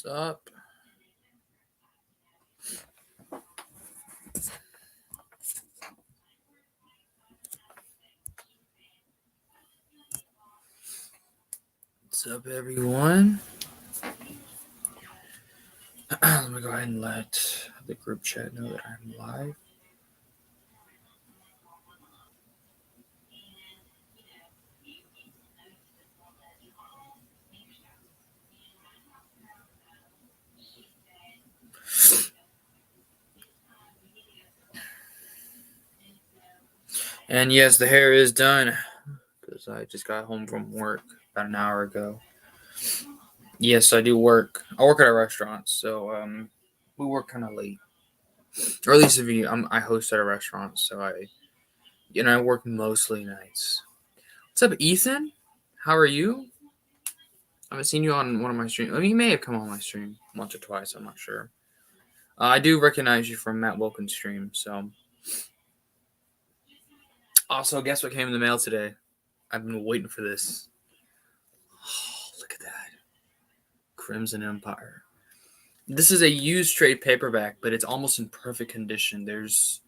What's up? What's up, everyone? Let me go ahead and let the group chat know that I'm live. And yes, the hair is done because I just got home from work about an hour ago. Yes, I do work. I work at a restaurant, so we work kind of late, or at least if you, I host at a restaurant, so I work mostly nights. What's up, Ethan? How are you? I haven't seen you on one of my streams. I mean, you may have come on my stream once or twice. I'm not sure. I do recognize you from Matt Wilkins' stream, so. Also, guess what came in the mail today? I've been waiting for this. Oh, look at that. Crimson Empire. This is a used trade paperback, but it's almost in perfect condition. There's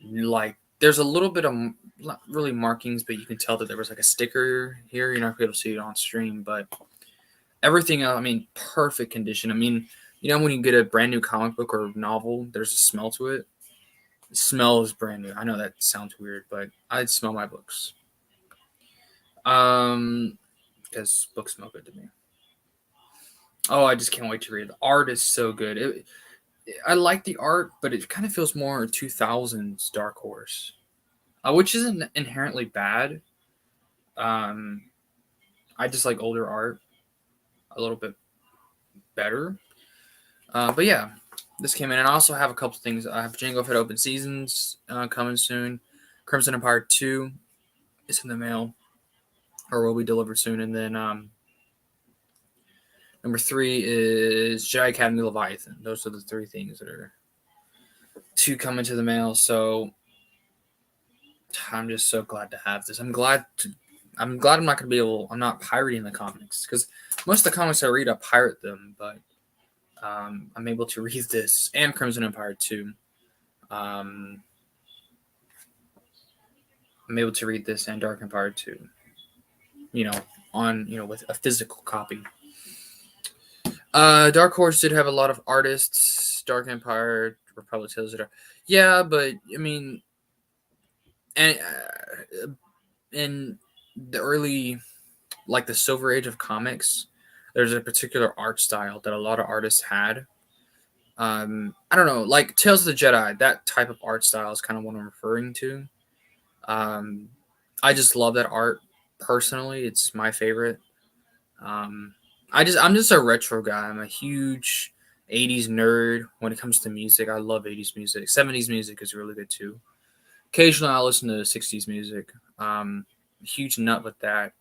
a little bit of not really markings, but you can tell that there was like a sticker here. You're not gonna be able to see it on stream, but everything else, I mean, perfect condition. I mean, when you get a brand new comic book or novel, there's a smell to it. The smell is brand new. I know that sounds weird, but I smell my books. Because books smell good to me. Oh, I just can't wait to read. The art is so good. I like the art, but it kind of feels more 2000s Dark Horse, which isn't inherently bad. I just like older art a little bit better. But yeah, this came in, and I also have a couple things. I have Jango Fett Open Seasons coming soon. Crimson Empire 2 is in the mail, or will be delivered soon, and then number 3 is Jedi Academy Leviathan. Those are the 3 things that are to come into the mail. So I'm just so glad to have this. I'm glad I'm not going to be able. I'm not pirating the comics because most of the comics I read, I pirate them. But I'm able to read this and Crimson Empire 2. I'm able to read this and Dark Empire 2. With a physical copy. Dark Horse did have a lot of artists. Dark Empire, Republic Tales. Yeah, but I mean, and in the early, like the Silver Age of comics, there's a particular art style that a lot of artists had. I don't know, like Tales of the Jedi. That type of art style is kind of what I'm referring to. I just love that art personally. It's my favorite. I'm just a retro guy. I'm a huge 80s nerd when it comes to music. I love 80s music. 70s music is really good too. Occasionally I listen to 60s music. Huge nut with that.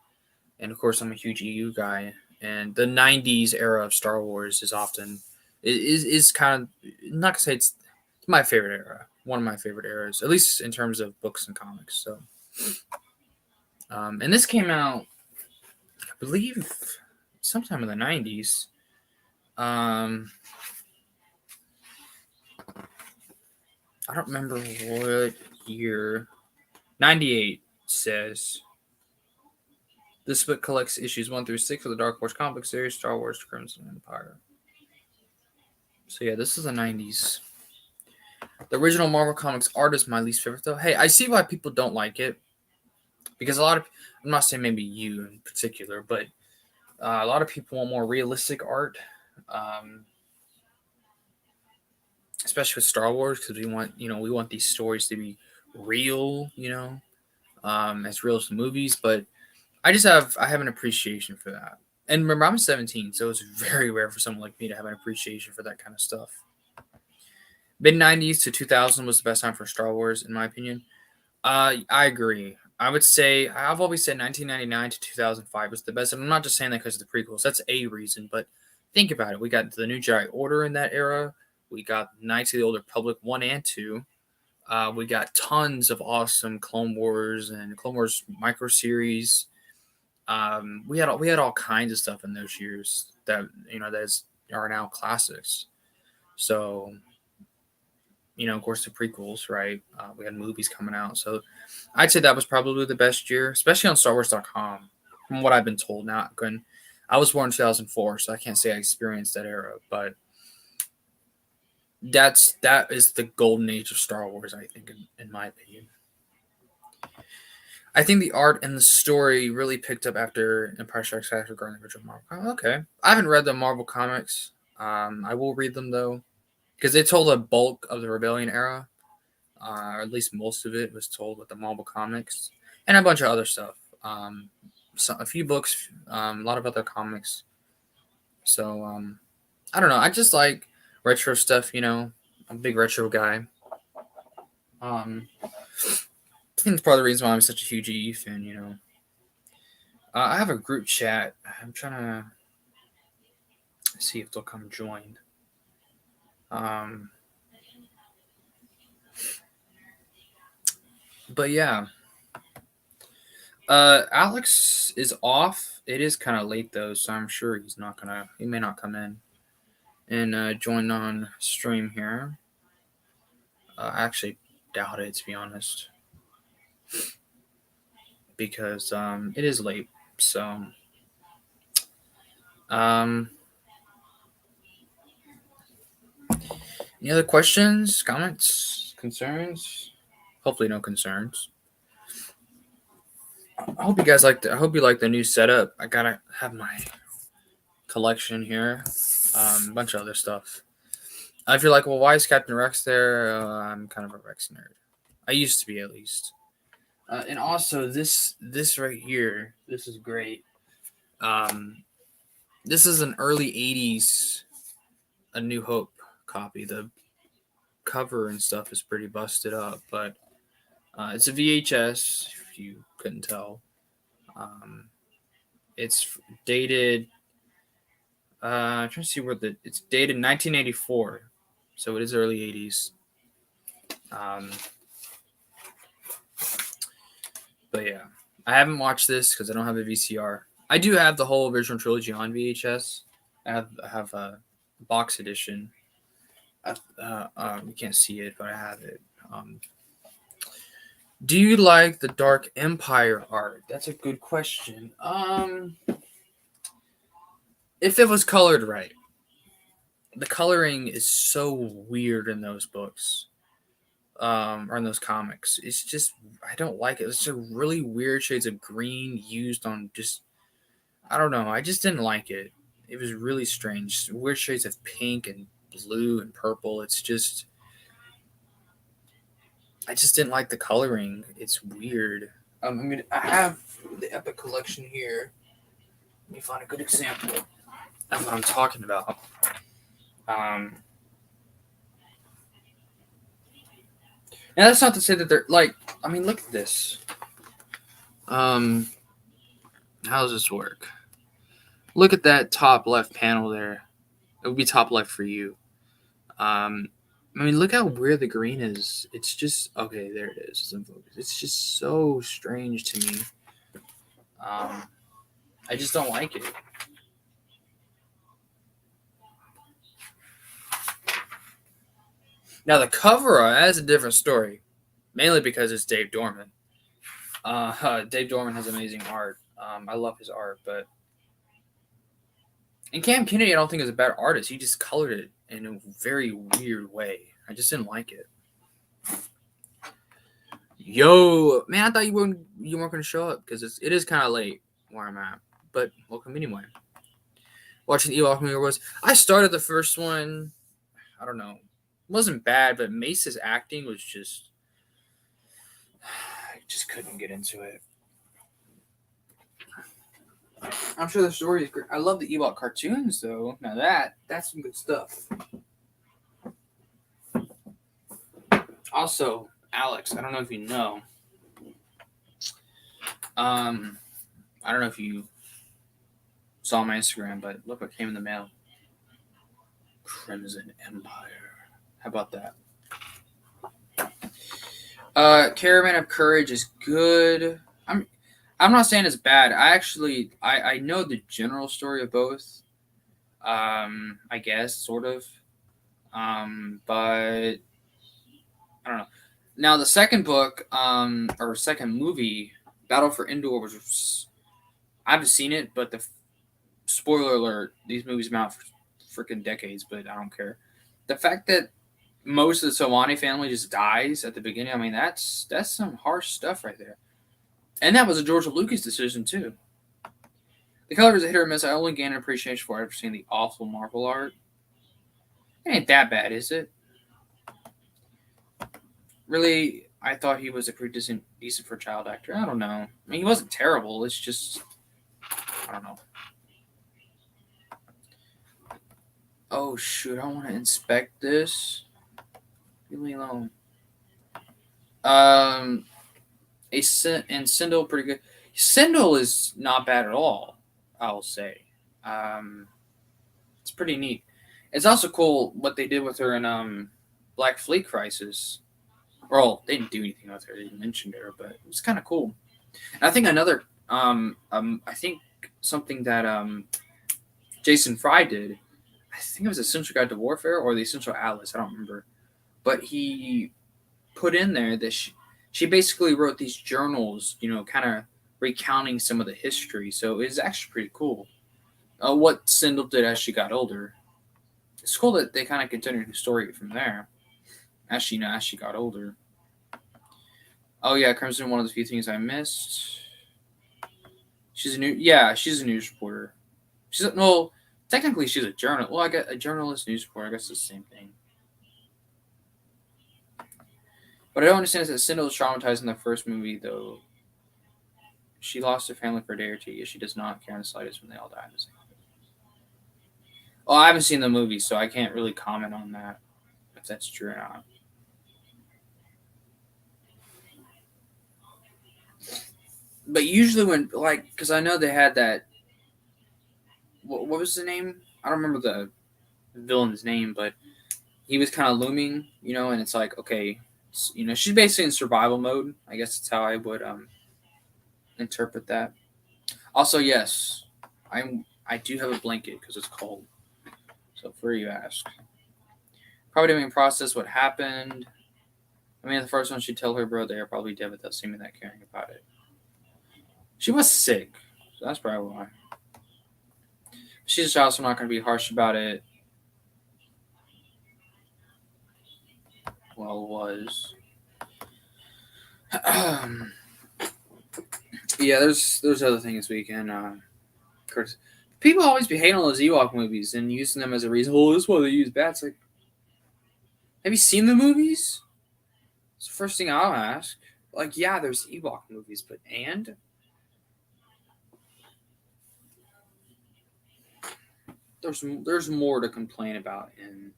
And of course I'm a huge EU guy. And the 90s era of Star Wars is kind of, not gonna say it's my favorite era. One of my favorite eras, at least in terms of books and comics. So and this came out, I believe, sometime in the 90s. I don't remember what year. 98 says. This book collects issues 1 through 6 of the Dark Horse comic series, Star Wars Crimson Empire. So yeah, this is the 90s. The original Marvel Comics art is my least favorite, though. Hey, I see why people don't like it. Because I'm not saying maybe you in particular, but a lot of people want more realistic art. Especially with Star Wars, because we want these stories to be real, as real as the movies. But I have an appreciation for that. And remember, I'm 17, so it's very rare for someone like me to have an appreciation for that kind of stuff. Mid 90s to 2000 was the best time for Star Wars, in my opinion. I agree. I would say I've always said 1999 to 2005 was the best, and I'm not just saying that because of the prequels. That's a reason, but think about it. We got the New Jedi Order in that era. We got Knights of the Old Republic 1 and 2. We got tons of awesome Clone Wars and Clone Wars micro series. We had all kinds of stuff in those years that are now classics. So, of course, the prequels, right? We had movies coming out. So I'd say that was probably the best year, especially on StarWars.com, from what I've been told. Now, I was born in 2004, so I can't say I experienced that era, but that is the golden age of Star Wars, I think, in my opinion. I think the art and the story really picked up after Empire Strikes Back regarding the original Marvel. Okay, I haven't read the Marvel comics. I will read them though, because they told a bulk of the Rebellion era, or at least most of it was told with the Marvel comics and a bunch of other stuff. A few books, a lot of other comics. So I don't know. I just like retro stuff. I'm a big retro guy. I think that's part of the reason why I'm such a huge EE fan. I have a group chat. I'm trying to see if they'll come join. But yeah. Alex is off. It is kind of late though, so I'm sure he may not come in and join on stream here. I actually doubt it, to be honest, because it is late. So any other questions, comments, concerns? Hopefully, no concerns. I hope you guys I hope you like the new setup. I gotta have my collection here, a bunch of other stuff. If you're like, well, why is Captain Rex there? I'm kind of a Rex nerd. I used to be, at least. And also this right here, this is great. This is an early '80s A New Hope copy. The cover and stuff is pretty busted up, but it's a VHS. If you couldn't tell, it's dated. I'm trying to see it's dated 1984, so it is early '80s. But yeah, I haven't watched this because I don't have a VCR. I do have the whole original trilogy on VHS. I have a box edition. You can't see it, but I have it. Do you like the Dark Empire art? That's a good question. If it was colored right. The coloring is so weird in those books. Or in those comics. It's just, I don't like it. It's just really weird shades of green used on just, I don't know. I just didn't like it. It was really strange. Weird shades of pink and blue and purple. It's just, I just didn't like the coloring. It's weird. I have the Epic collection here. Let me find a good example of what I'm talking about. And that's not to say that they're like, look at this. How does this work? Look at that top left panel there. It would be top left for you. Look how weird the green is. It's just, okay, there it is. It's in focus. It's just so strange to me. I just don't like it. Now the cover art has a different story, mainly because it's Dave Dorman. Dave Dorman has amazing art. I love his art, but and Cam Kennedy, I don't think is a bad artist. He just colored it in a very weird way. I just didn't like it. Yo, man, I thought you weren't going to show up because it is kind of late where I'm at. But welcome anyway. Watching Ewok Movie Wars. I started the first one. I don't know. It wasn't bad, but Mace's acting was just, I just couldn't get into it. I'm sure the story is great. I love the Ewok cartoons, though. Now that's some good stuff. Also, Alex, I don't know if you know. I don't know if you saw my Instagram, but look what came in the mail. Crimson Empire. How about that? Caravan of Courage is good. I'm not saying it's bad. I know the general story of both. I guess sort of. But I don't know. Now the second book, or second movie, Battle for Endor was. I haven't seen it, but spoiler alert: these movies been out for freaking decades, but I don't care. The fact that most of the Solani family just dies at the beginning, I mean, that's some harsh stuff right there. And that was a George Lucas decision too. The color is a hit or miss. I only gain an appreciation for it after seeing the awful Marvel art. It ain't that bad, is it? Really, I thought he was a pretty decent for a child actor. I don't know. I mean, he wasn't terrible. It's just, I don't know. Oh shoot! I want to inspect this. Leave me alone. Um, and Sindel pretty good. Sindel is not bad at all. I'll say. Um, it's pretty neat. It's also cool what they did with her in Black Fleet Crisis. Well, they didn't do anything with her. They mentioned her, but it was kind of cool. And I think another I think something that Jason Fry did. I think it was Essential Guide to Warfare or the Essential Atlas. I don't remember, but he put in there that she basically wrote these journals, kind of recounting some of the history. So it's actually pretty cool. What Sindel did as she got older. It's cool that they kind of continued the story from there as she got older. Oh yeah, Crimson. One of the few things I missed. She's a news reporter. Well, technically she's a journal. Well, I got a journalist, news reporter. I guess it's the same thing. But I don't understand is that Sindel was traumatized in the first movie, though. She lost her family for a day or two. Yet she does not care in the slightest when they all die in the same. Well, I haven't seen the movie, so I can't really comment on that if that's true or not. But usually when because I know they had that. What was the name? I don't remember the villain's name, but he was kind of looming, and it's like okay, she's basically in survival mode. I guess that's how I would interpret that. Also, yes, I do have a blanket because it's cold. So for you ask, probably didn't even process what happened. I mean, the first one she'd tell her bro they are probably dead without seeming that caring about it. She was sick, so that's probably why. She's also not going to be harsh about it. Well, was. Yeah, there's other things we can. People always be hating on those Ewok movies and using them as a reason. Oh, this is why they use bats. Like, have you seen the movies? It's the first thing I'll ask. Like, yeah, there's Ewok movies, but there's more to complain about in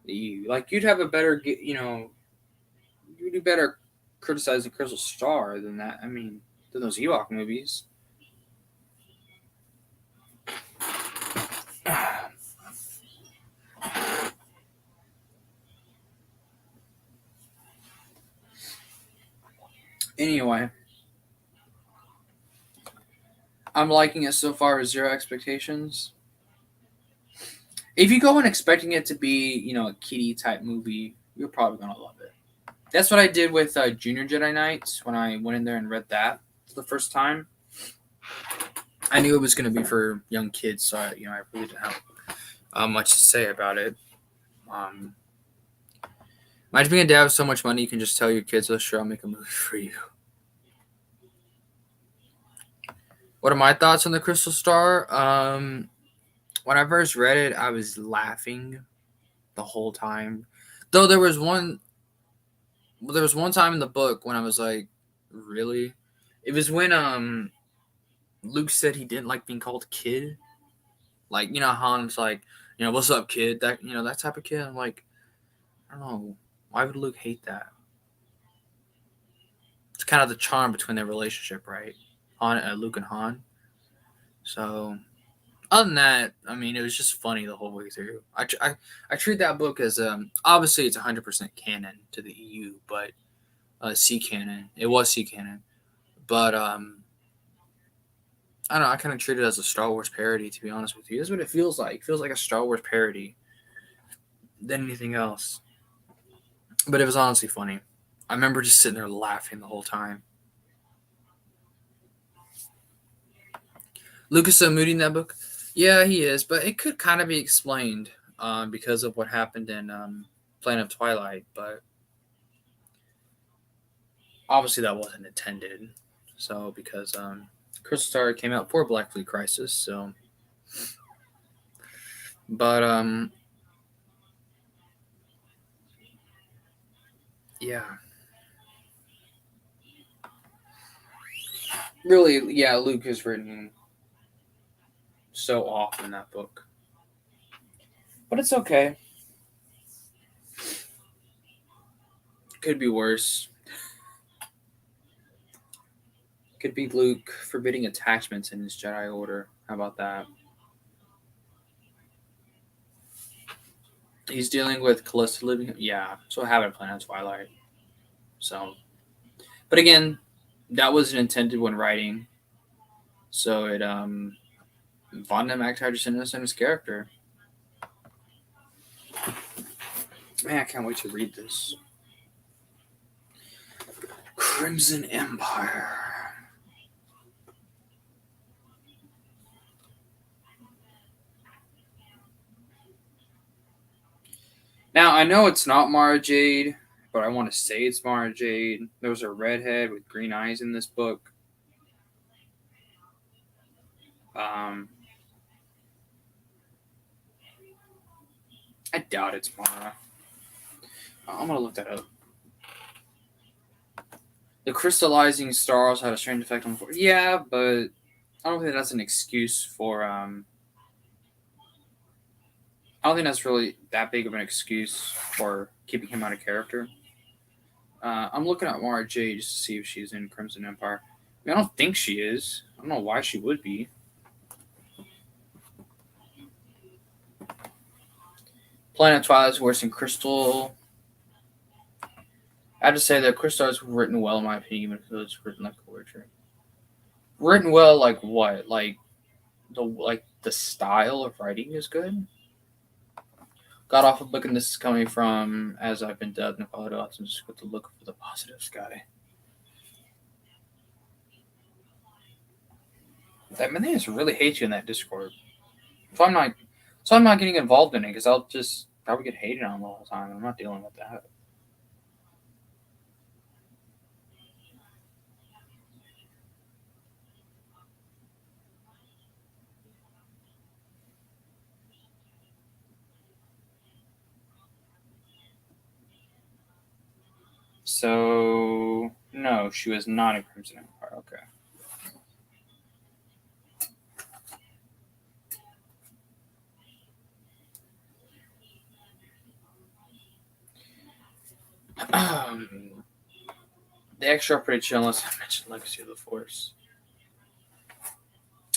the EU. Like, you'd have a better, you'd do better criticizing Crystal Star than that. I mean, than those Ewok movies. Anyway, I'm liking it so far with zero expectations. If you go in expecting it to be, a kiddie type movie, you're probably gonna love it. That's what I did with Junior Jedi Knights when I went in there and read that for the first time. I knew it was gonna be for young kids, so I really didn't have much to say about it. Um, Imagine being a dad with so much money, you can just tell your kids, "Oh, sure, I'll make a movie for you." What are my thoughts on the Crystal Star? When I first read it, I was laughing the whole time. Though there was one time in the book when I was like, really? It was when Luke said he didn't like being called kid. Like, Han's like, what's up, kid? That type of kid. I'm like, I don't know. Why would Luke hate that? It's kind of the charm between their relationship, right? Luke and Han. So, other than that, I mean, it was just funny the whole way through. I treat that book as obviously it's 100% canon to the EU, but C canon. It was C canon, but I don't know. I kind of treat it as a Star Wars parody, to be honest with you. This is what it feels like. It feels like a Star Wars parody than anything else. But it was honestly funny. I remember just sitting there laughing the whole time. Lucas is so moody in that book. Yeah, he is, but it could kind of be explained because of what happened in Planet of Twilight. But obviously, that wasn't intended. So because Crystal Star came out for Black Fleet Crisis, so. But yeah, really, yeah. Luke is written so off in that book, but it's okay. Could be worse. Could be Luke forbidding attachments in his Jedi Order. How about that? He's dealing with Callista living. Yeah, so I haven't planned on Twilight. So, but again, that wasn't intended when writing. So it Vonda McTavish is his character. Man, I can't wait to read this. Crimson Empire. Now I know it's not Mara Jade, but I want to say it's Mara Jade. There was a redhead with green eyes in this book. I doubt it's Mara. I'm gonna look that up. The crystallizing stars had a strange effect on. Yeah, but I don't think that's an excuse for. I don't think that's really that big of an excuse for keeping him out of character. I'm looking at Mara Jade just to see if she's in Crimson Empire. I mean, I don't think she is. I don't know why she would be. Planet Twilight is worse than Crystal. I have to say that Crystal is written well, in my opinion, even if it's written like poetry. Written well, like what? Like the style of writing is good. Got off a book, and this is coming from, as I've been dubbed, Nepal Autism with the look for the positive sky. That man, they just really hate you in that Discord. So I'm not getting involved in it because I'll just probably get hated on the whole time. I'm not dealing with that. So no, she was not in Crimson Empire. Okay. The extra are pretty chill unless I mention Legacy of the Force.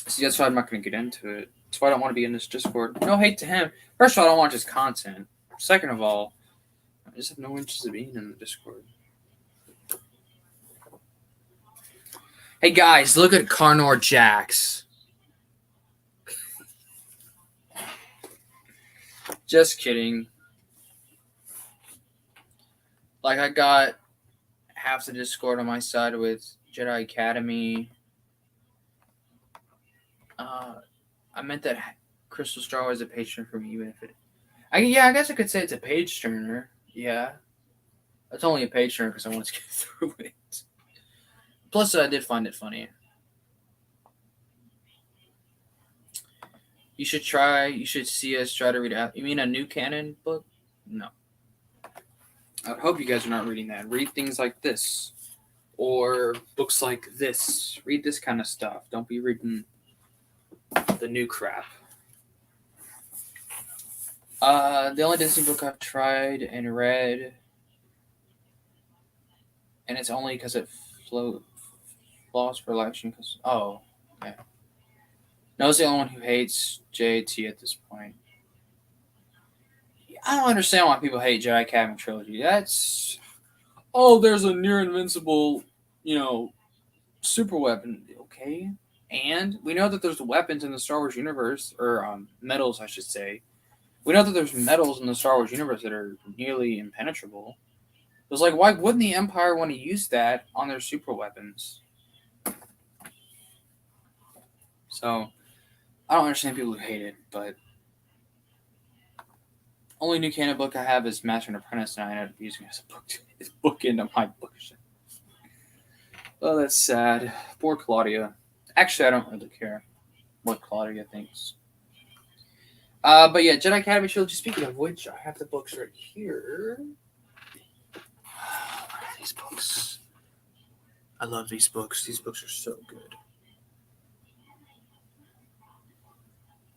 See, that's why I'm not going to get into it. That's why I don't want to be in this Discord. No hate to him. First of all, I don't want just content. Second of all, I just have no interest in being in the Discord. Hey guys, look at Carnor Jax. Just kidding. Like, I got half the Discord on my side with Jedi Academy. I meant that Crystal Star was a page turner for me, even if it. I guess I could say it's a page turner. Yeah. It's only a page turner because I want to get through it. Plus, I did find it funny. You should see us try to read out. You mean a new canon book? No. I hope you guys are not reading that. Read things like this. Or books like this. Read this kind of stuff. Don't be reading the new crap. The only Disney book I've tried and read, and it's only because it flaws for election. Because okay. Noah's the only one who hates JT at this point. I don't understand why people hate Jedi Academy trilogy. That's there's a near invincible, super weapon. Okay, And we know that there's weapons in the Star Wars universe, or metals, I should say. We know that there's metals in the Star Wars universe that are nearly impenetrable. It was like, why wouldn't the Empire want to use that on their super weapons? So, I don't understand people who hate it, but only new canon book I have is Master and Apprentice, and I ended up using it as a book, as book into my bookshelf. Oh, that's sad. Poor Claudia. Actually, I don't really care what Claudia thinks. But yeah, Jedi Academy Trilogy. Speaking of which, I have the books right here. What are these books? I love these books. These books are so good.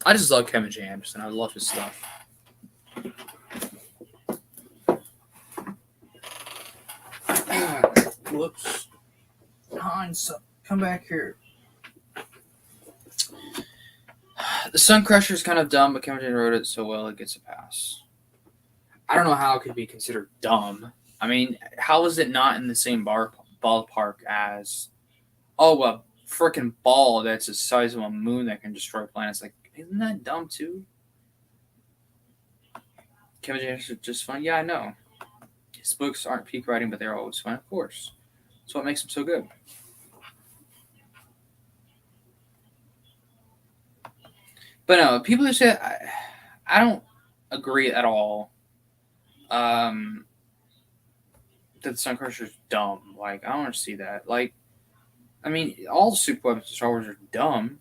I just love Kevin J. Anderson. I love his stuff. Whoops. Hans, come back here. The Sun Crusher is kind of dumb, but Kevin J. wrote it so well it gets a pass. I don't know how it could be considered dumb. I mean, how is it not in the same ballpark as, oh, a freaking ball that's the size of a moon that can destroy planets? Like, isn't that dumb too? Kevin J. Anderson is just fun. Yeah, I know. His books aren't peak writing, but they're always fun, of course. That's what makes them so good. But no, people who say I don't agree at all. That the Sun Crusher is dumb. Like, I don't want to see that. Like, I mean, all the super weapons in Star Wars are dumb.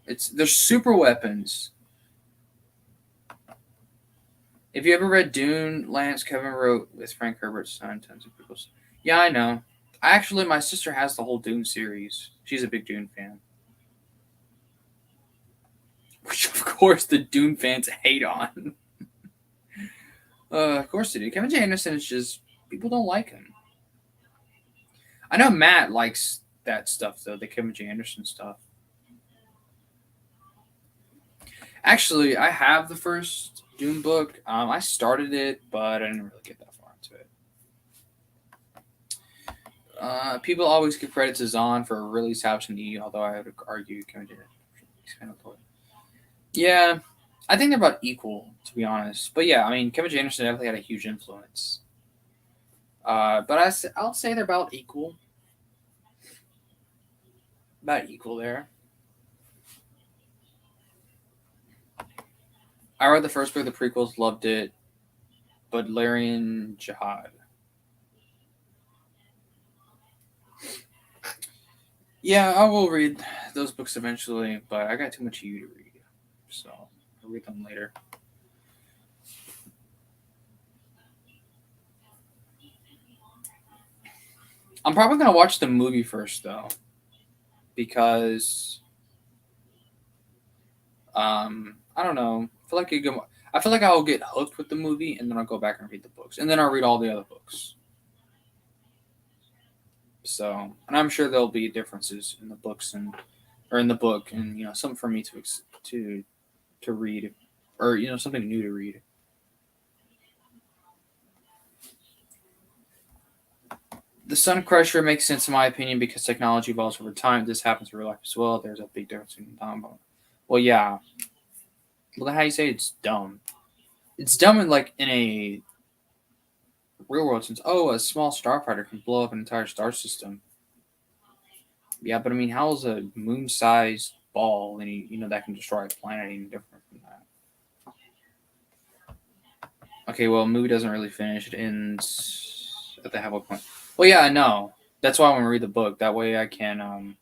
They're super weapons. If you ever read Dune, Lance Kevin wrote with Frank Herbert's son, tons of people. Yeah, I know. Actually, my sister has the whole Dune series. She's a big Dune fan. Which, of course, the Dune fans hate on. Of course they do. Kevin J. Anderson is just, people don't like him. I know Matt likes that stuff, though, the Kevin J. Anderson stuff. Actually, I have the first Dune book. I started it, but I didn't really get that far into it. People always give credit to Zahn for really establishing the E, although I would argue Kevin J. Yeah, I think they're about equal, to be honest. But yeah, I mean, Kevin J. Anderson definitely had a huge influence. But I'll say they're about equal. About equal there. I read the first book of the prequels, loved it. But Larian Jihad. Yeah, I will read those books eventually, but I got too much you to read. So I'll read them later. I'm probably going to watch the movie first, though. Because I don't know. I feel like I'll get hooked with the movie, and then I'll go back and read the books, and then I'll read all the other books. So, and I'm sure there'll be differences in the books or in the book, and something for me to read, or something new to read. The Sun Crusher makes sense in my opinion because technology evolves over time. This happens in real life as well. There's a big difference in time. Well, yeah. Well, then how do you say it's dumb? It's dumb in a real world sense. Oh, a small starfighter can blow up an entire star system. Yeah, but I mean, how is a moon-sized ball that can destroy a planet any different from that? Okay, well, a movie doesn't really finish. It ends at the halfway point. Well, yeah, I know. That's why I want to read the book. That way, I can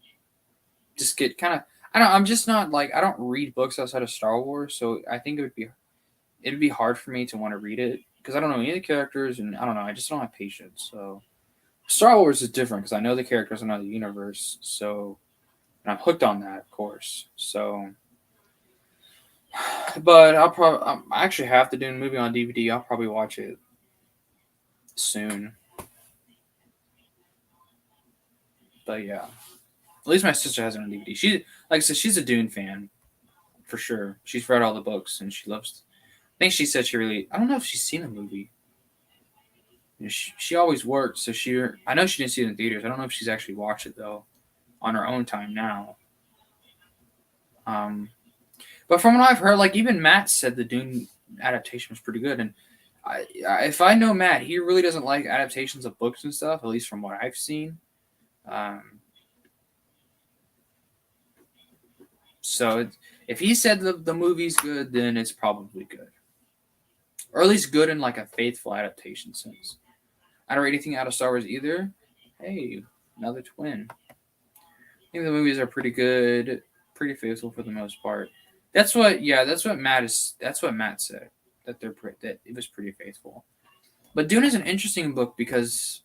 just get kind of. I'm just not I don't read books outside of Star Wars, so I think it'd be hard for me to want to read it because I don't know any of the characters, and I don't know. I just don't have patience. So Star Wars is different because I know the characters, I know the universe, so and I'm hooked on that, of course. So, but I actually have to do a movie on DVD. I'll probably watch it soon. But yeah, at least my sister has it on DVD. She, like I said, she's a Dune fan for sure. She's read all the books and she loves. I think she said she really. I don't know if she's seen the movie. She always worked, so I know she didn't see it in theaters. I don't know if she's actually watched it though. on her own time now. Um, but from what I've heard, like even Matt said the Dune adaptation was pretty good, and if I know Matt, he really doesn't like adaptations of books and stuff, at least from what I've seen. Um, so if he said the movie's good, then it's probably good, or at least good in like a faithful adaptation sense. I don't read anything out of Star Wars either. Hey, another twin. I think the movies are pretty good, pretty faithful for the most part. That's what Matt said, that that it was pretty faithful. But Dune is an interesting book because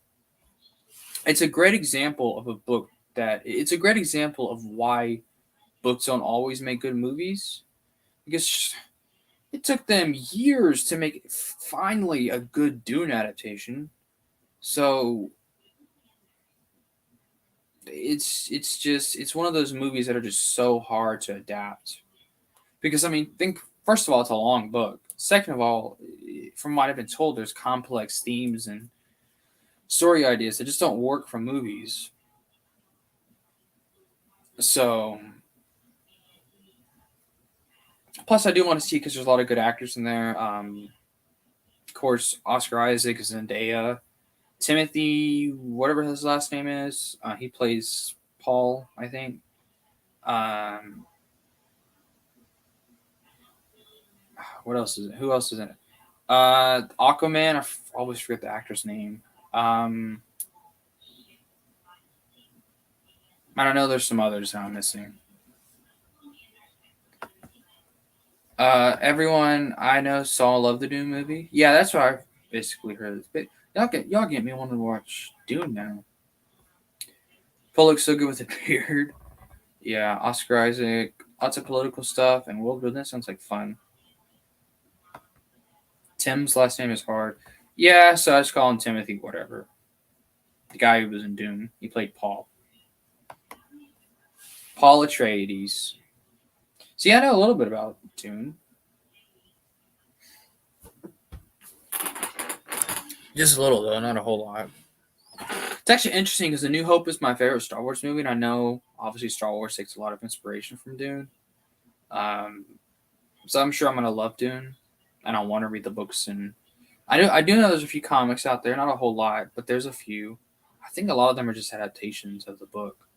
it's a great example of a book that it's a great example of why books don't always make good movies, because it took them years to make finally a good Dune adaptation. So it's one of those movies that are just so hard to adapt, because I mean, think first of all, it's a long book. Second of all, from what I've been told, there's complex themes and story ideas that just don't work for movies. So, plus I do want to see, because there's a lot of good actors in there. Of course, Oscar Isaac, Zendaya, Timothy, whatever his last name is, he plays Paul, I think. Um, what else is it? Who else is in it? Aquaman. Always forget the actor's name. Um, I don't know. There's some others that I'm missing. Everyone I know saw Love the Dune movie. Yeah, that's what I basically heard. But y'all get me wanting to watch Dune now. Paul looks so good with a beard. Yeah, Oscar Isaac, lots of political stuff and world building. Sounds like fun. Tim's last name is hard. Yeah, so I just call him Timothy, whatever. The guy who was in Dune. He played Paul. Paul Atreides. See, I know a little bit about Dune. Just a little, though, not a whole lot. It's actually interesting because The New Hope is my favorite Star Wars movie, and I know, obviously, Star Wars takes a lot of inspiration from Dune. Um, so I'm sure I'm going to love Dune, and I want to read the books. And I do know there's a few comics out there, not a whole lot, but there's a few. I think a lot of them are just adaptations of the book.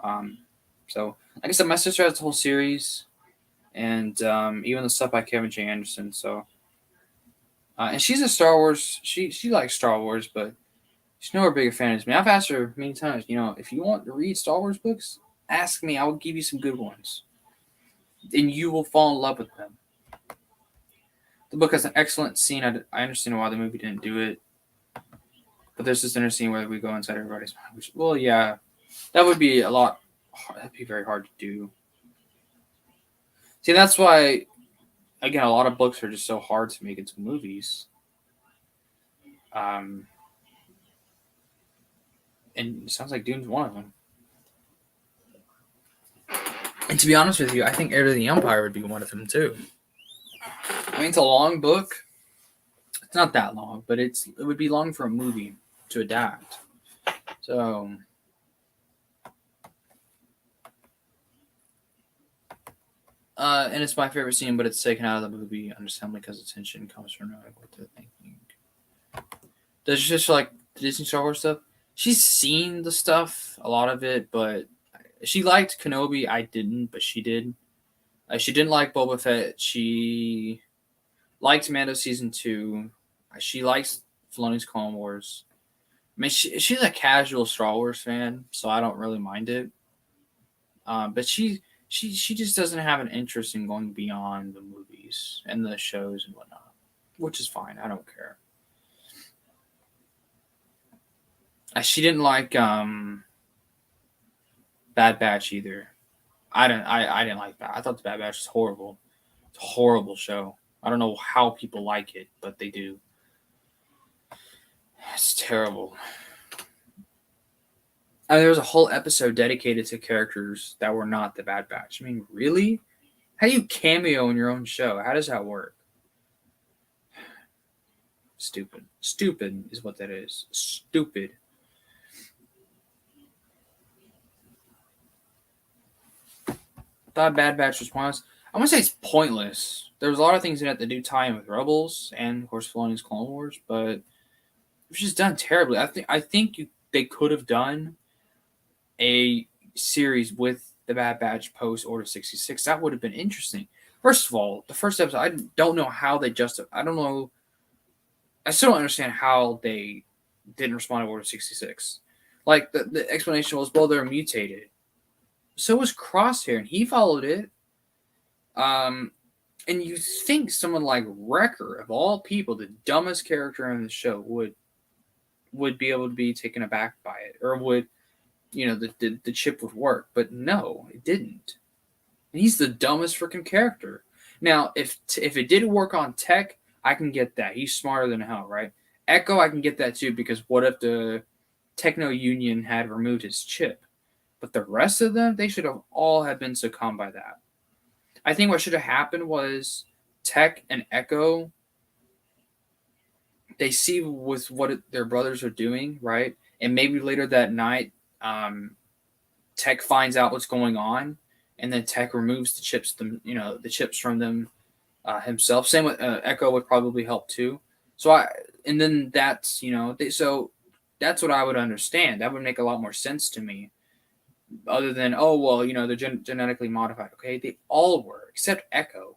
Um, so, like I said, my sister has the whole series, and even the stuff by Kevin J. Anderson. So, and she's a Star Wars. She likes Star Wars, but she's nowhere big a fan as me. I've asked her many times. If you want to read Star Wars books, ask me. I will give you some good ones, and you will fall in love with them. The book has an excellent scene. I understand why the movie didn't do it, but there's this inner scene where we go inside everybody's mind. Well, yeah, that would be a lot. That'd be very hard to do. See, that's why, again, a lot of books are just so hard to make into movies. Um, and it sounds like Dune's one of them. And to be honest with you, I think Heir to the Empire would be one of them too. I mean, it's a long book. It's not that long, but it would be long for a movie to adapt. So, and it's my favorite scene, but it's taken out of the movie, understandably, because the tension comes from knowing what they're thinking. Does just like the Disney Star Wars stuff? She's seen the stuff, a lot of it, but she liked Kenobi. I didn't, but she did. She didn't like Boba Fett. She liked Mando season 2. She likes Filoni's Clone Wars. I mean, she's a casual Star Wars fan, so I don't really mind it. But she just doesn't have an interest in going beyond the movies and the shows and whatnot, which is fine. I don't care. She didn't like Bad Batch either. I didn't like that. I thought the Bad Batch was horrible. It's a horrible show. I don't know how people like it, but they do. It's terrible. There was a whole episode dedicated to characters that were not the Bad Batch. I mean, really? How do you cameo in your own show? How does that work? Stupid. Stupid is what that is. Stupid. thought Bad Batch was pointless. I want to say it's pointless. There was a lot of things in it that do tie in with Rebels and of course Filoni's Clone Wars, but it was just done terribly. I think they could have done a series with the Bad Batch post Order 66. That would have been interesting. First of all, the first episode, I don't know how they I don't know. I still don't understand how they didn't respond to Order 66. Like, the explanation was, well, they're mutated. So was Crosshair, and he followed it. And you think someone like Wrecker, of all people, the dumbest character in the show, would be able to be taken aback by it, or would, the chip would work. But no, it didn't. And he's the dumbest freaking character. Now, if it did work on Tech, I can get that. He's smarter than hell, right? Echo, I can get that too, because what if the Techno Union had removed his chip? But the rest of them, they should have all have been succumbed by that. I think what should have happened was Tech and Echo, they see with their brothers are doing, right? And maybe later that night, Tech finds out what's going on, and then Tech removes the chips from them himself. Same with Echo would probably help too. And then so that's what I would understand. That would make a lot more sense to me. Other than, oh well, they're genetically modified. Okay, they all were except Echo.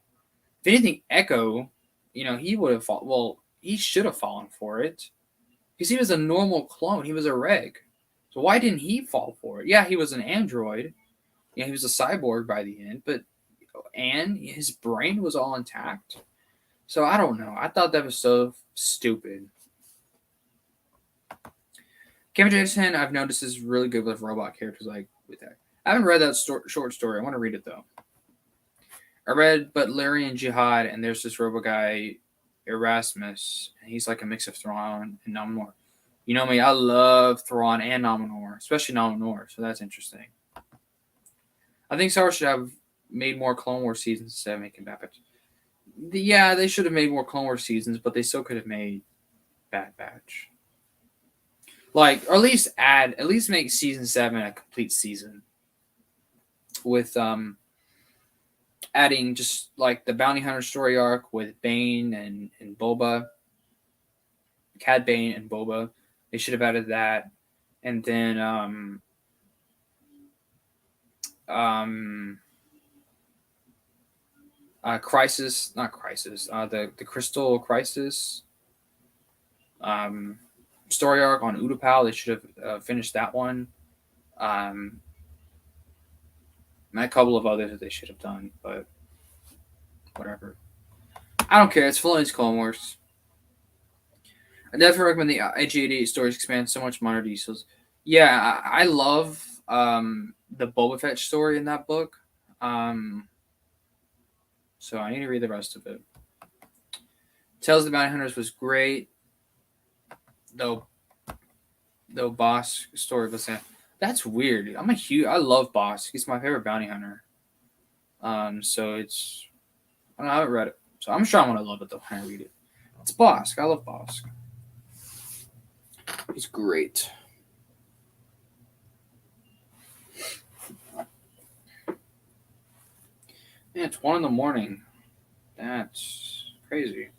If anything, Echo, he would have fallen. Well, he should have fallen for it because he was a normal clone. He was a reg. So why didn't he fall for it? Yeah, he was an android. Yeah, he was a cyborg by the end, and his brain was all intact. So I don't know. I thought that was so stupid. Kevin Jason, I've noticed, is really good with robot characters like with that. I haven't read that short story. I want to read it though. I read Butlerian Jihad, and there's this robot guy, Erasmus, and he's like a mix of Thrawn and Nominor. You know me, I love Thrawn and Nominor, especially Nominor, so that's interesting. I think Star Wars should have made more Clone Wars seasons instead of making Bad Batch. Yeah, they should have made more Clone Wars seasons, but they still could have made Bad Batch. Like, or at least make season 7 a complete season with adding just like the bounty hunter story arc with Bane and Boba, Cad Bane and Boba. They should have added that, and then Crisis, not Crisis, the Crystal Crisis story arc on Utapau. They should have finished that one. And a couple of others that they should have done, but whatever. I don't care. It's Filoni's Clone Wars. I definitely recommend the IG-88 stories expand so much minor details. Yeah, I love the Boba Fett story in that book. So I need to read the rest of it. Tales of the Bounty Hunters was great, though Boss story was that's weird. I love Boss. He's my favorite bounty hunter. So it's I haven't read it, so I'm sure I'm gonna love it though when I read it. It's Bosk. I love Bosk. He's great. Man, it's 1 a.m. That's crazy.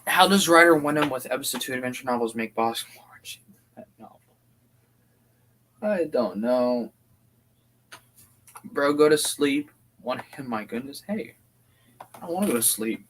How does Ryder Wyndham with episode 2 adventure novels make Bosk more interesting than that novel? I don't know. Bro, go to sleep. My goodness. Hey, I don't want to go to sleep.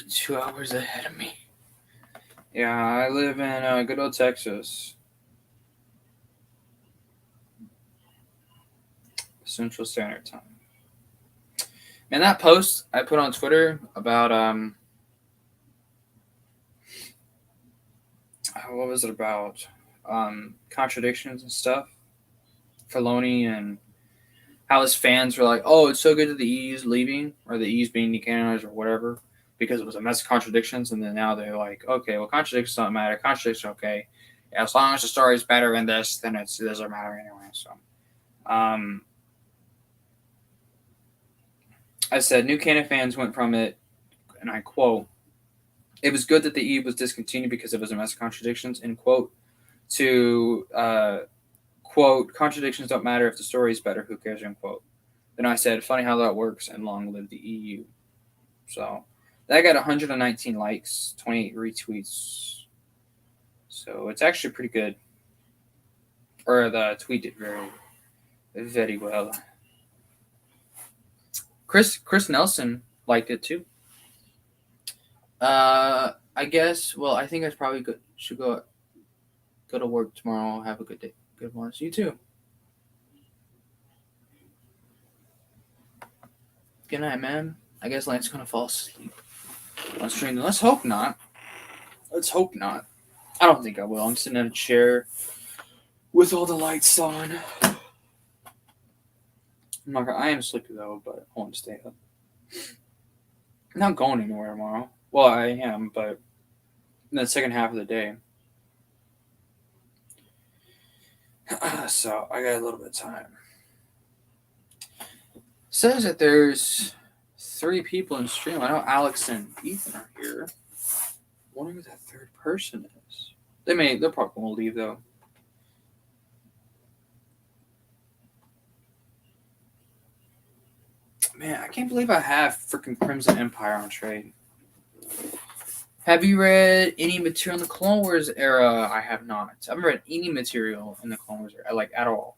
2 hours ahead of me. Yeah, I live in good old Texas. Central Standard Time. And that post I put on Twitter about what was it about? Contradictions and stuff. Filoni and how his fans were like, "Oh, it's so good that the E's leaving, or the E's being decanonized, or whatever, because it was a mess of contradictions." And then now they're like, "Okay, well, contradictions don't matter. Contradictions are okay. Yeah, as long as the story is better than this, then it doesn't matter anyway." So, I said, new canon fans went from it, and I quote, "It was good that the E was discontinued because it was a mess of contradictions," end quote, to quote, "Contradictions don't matter if the story is better. Who cares?" End quote. Then I said, "Funny how that works, and long live the EU." So that got 119 likes, 28 retweets. So it's actually pretty good. Or the tweet did very, very well. Chris Nelson liked it too. I guess. Well, I think I probably should go to work tomorrow. Have a good day. Good one. You too. Good night, man. I guess Lance's gonna fall asleep on stream. Let's hope not. Let's hope not. I don't think I will. I'm sitting in a chair with all the lights on. I am sleepy though, but I want to stay up. I'm not going anywhere tomorrow. Well, I am, but in the second half of the day. So I got a little bit of time. Says that there's 3 people in stream. I know Alex and Ethan are here. Wondering who that third person is. They're probably gonna leave though. Man, I can't believe I have freaking Crimson Empire on trade. Have you read any material in the Clone Wars era? I have not. I haven't read any material in the Clone Wars era, like at all.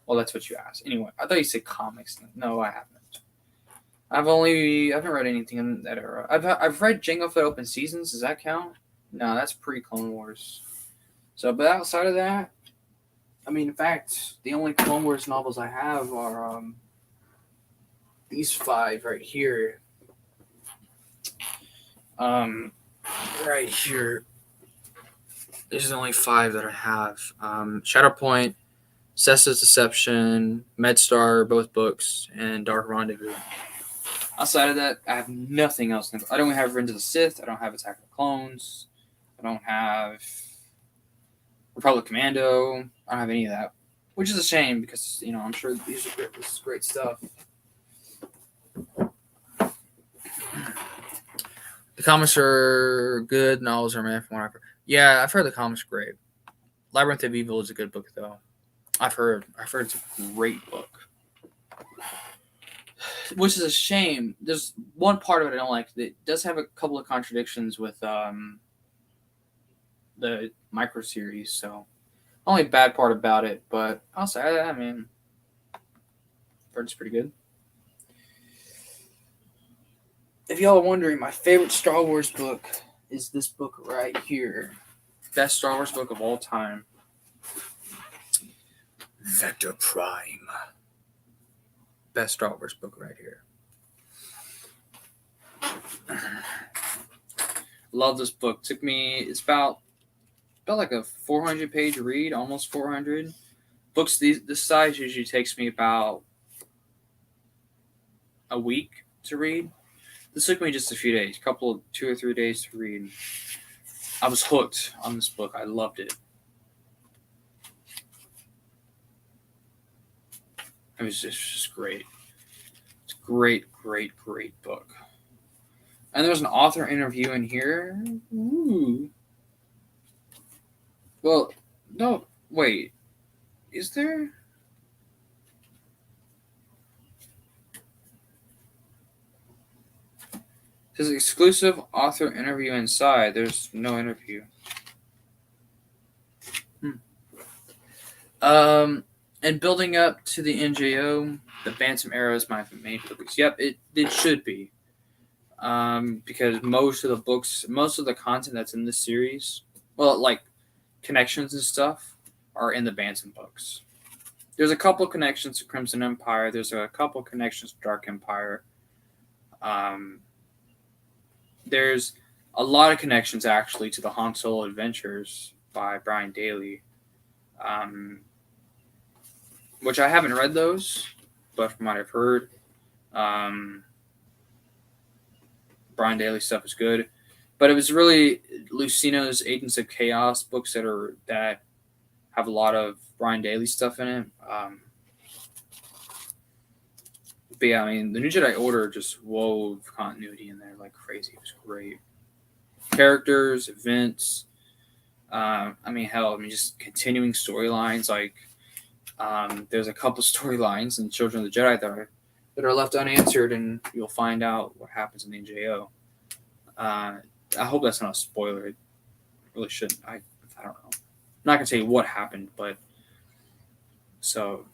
Well, that's what you asked. Anyway, I thought you said comics. No, I haven't. I haven't read anything in that era. I've read Jango Fett Open Seasons. Does that count? No, that's pre-Clone Wars. So, but outside of that, I mean, in fact, the only Clone Wars novels I have are these 5 right here. Right here. These are the only 5 that I have. Shatterpoint, Cessa's Deception, Medstar, both books, and Dark Rendezvous. Outside of that, I have nothing else. I don't have Revenge of the Sith. I don't have Attack of the Clones. I don't have Republic Commando. I don't have any of that, which is a shame because I'm sure this is great stuff. The comics are good. Novels are meh from what I've heard. Yeah, I've heard the comics are great. Labyrinth of Evil is a good book though. I've heard it's a great book. Which is a shame. There's one part of it I don't like. It does have a couple of contradictions with the micro series, so only bad part about it, but I'll say I mean it's pretty good. If y'all are wondering, my favorite Star Wars book is this book right here. Best Star Wars book of all time. Vector Prime. Best Star Wars book right here. Love this book. It's about like a 400-page read, almost 400. Books this size usually takes me about a week to read. This took me just a few days, 2 or 3 days to read. I was hooked on this book. I loved it. It was just great. It's a great book. And there's an author interview in here. Ooh. Well, no, wait. Is there? There's an exclusive author interview inside. There's no interview. And building up to the NJO, the Bantam era is my main focus. Yep, it should be. because most of the content that's in this series, well, like connections and stuff, are in the Bantam books. There's a couple connections to Crimson Empire. There's a couple connections to Dark Empire. Um, there's a lot of connections actually to the Han Solo Adventures by Brian Daley, um, which I haven't read those, but from what I've heard, um, Brian Daley stuff is good. But it was really Lucino's Agents of Chaos books that have a lot of Brian Daley stuff in it. But yeah, I mean, the New Jedi Order just wove continuity in there like crazy. It was great. Characters, events. I mean, hell, I mean, just continuing storylines. Like, there's a couple storylines in Children of the Jedi that are left unanswered, and you'll find out what happens in the NJO. I hope that's not a spoiler. It really shouldn't. I don't know. I'm not gonna tell you what happened, but so.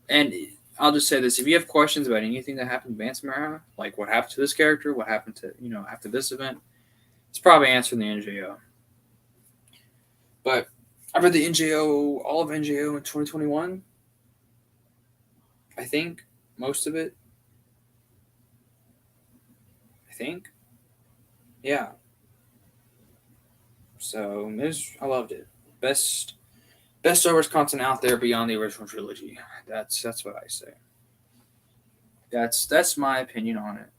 And I'll just say this: if you have questions about anything that happened in Bantam era, like what happened to this character, what happened to after this event, it's probably answered in the NJO. But I read the NJO, all of NJO in 2021. I think most of it. I think, yeah. So I loved it. Best Star Wars content out there beyond the original trilogy. That's what I say. That's my opinion on it.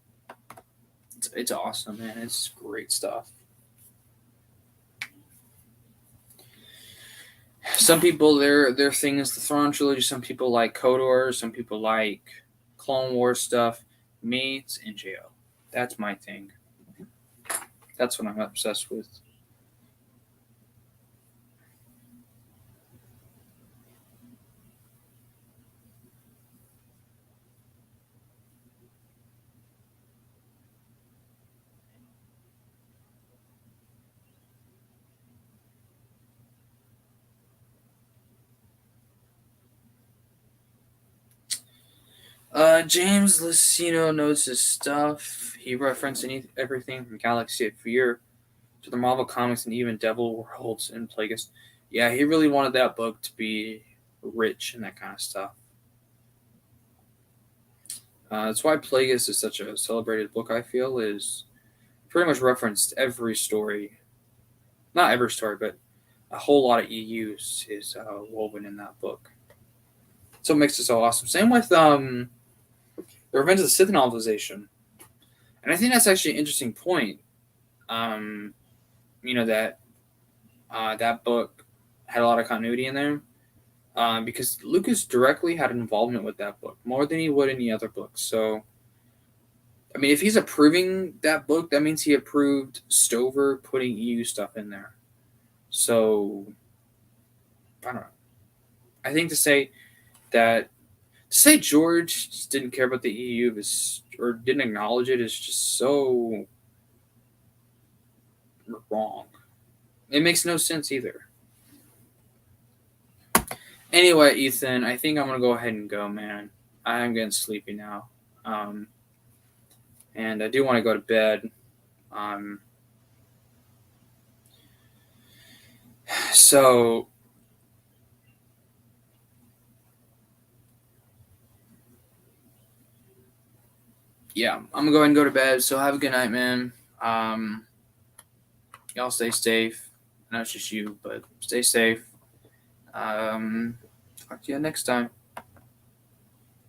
It's awesome, man. It's great stuff. Some people their thing is the Thrawn trilogy. Some people like KOTOR. Some people like Clone Wars stuff. Me, it's NJO. That's my thing. That's what I'm obsessed with. James Lucino knows his stuff. He referenced everything from Galaxy of Fear to the Marvel Comics and even Devil Worlds and Plagueis. Yeah, he really wanted that book to be rich and that kind of stuff. That's why Plagueis is such a celebrated book. I feel is pretty much referenced every story, not every story, but a whole lot of EUs is woven in that book. So it makes it so awesome. Same with the Revenge of the Sith novelization, and I think that's actually an interesting point. Um, that that book had a lot of continuity in there because Lucas directly had an involvement with that book more than he would any other book. So, I mean, if he's approving that book, that means he approved Stover putting EU stuff in there. So, I don't know. I think to say George just didn't care about the EU or didn't acknowledge it is just so wrong. It makes no sense either. Anyway, Ethan, I think I'm gonna go ahead and go, man. I'm getting sleepy now, um, and I do want to go to bed. Um, so yeah, I'm gonna go ahead and go to bed. So have a good night, man. Y'all stay safe. I know it's just you, but stay safe. Talk to you next time.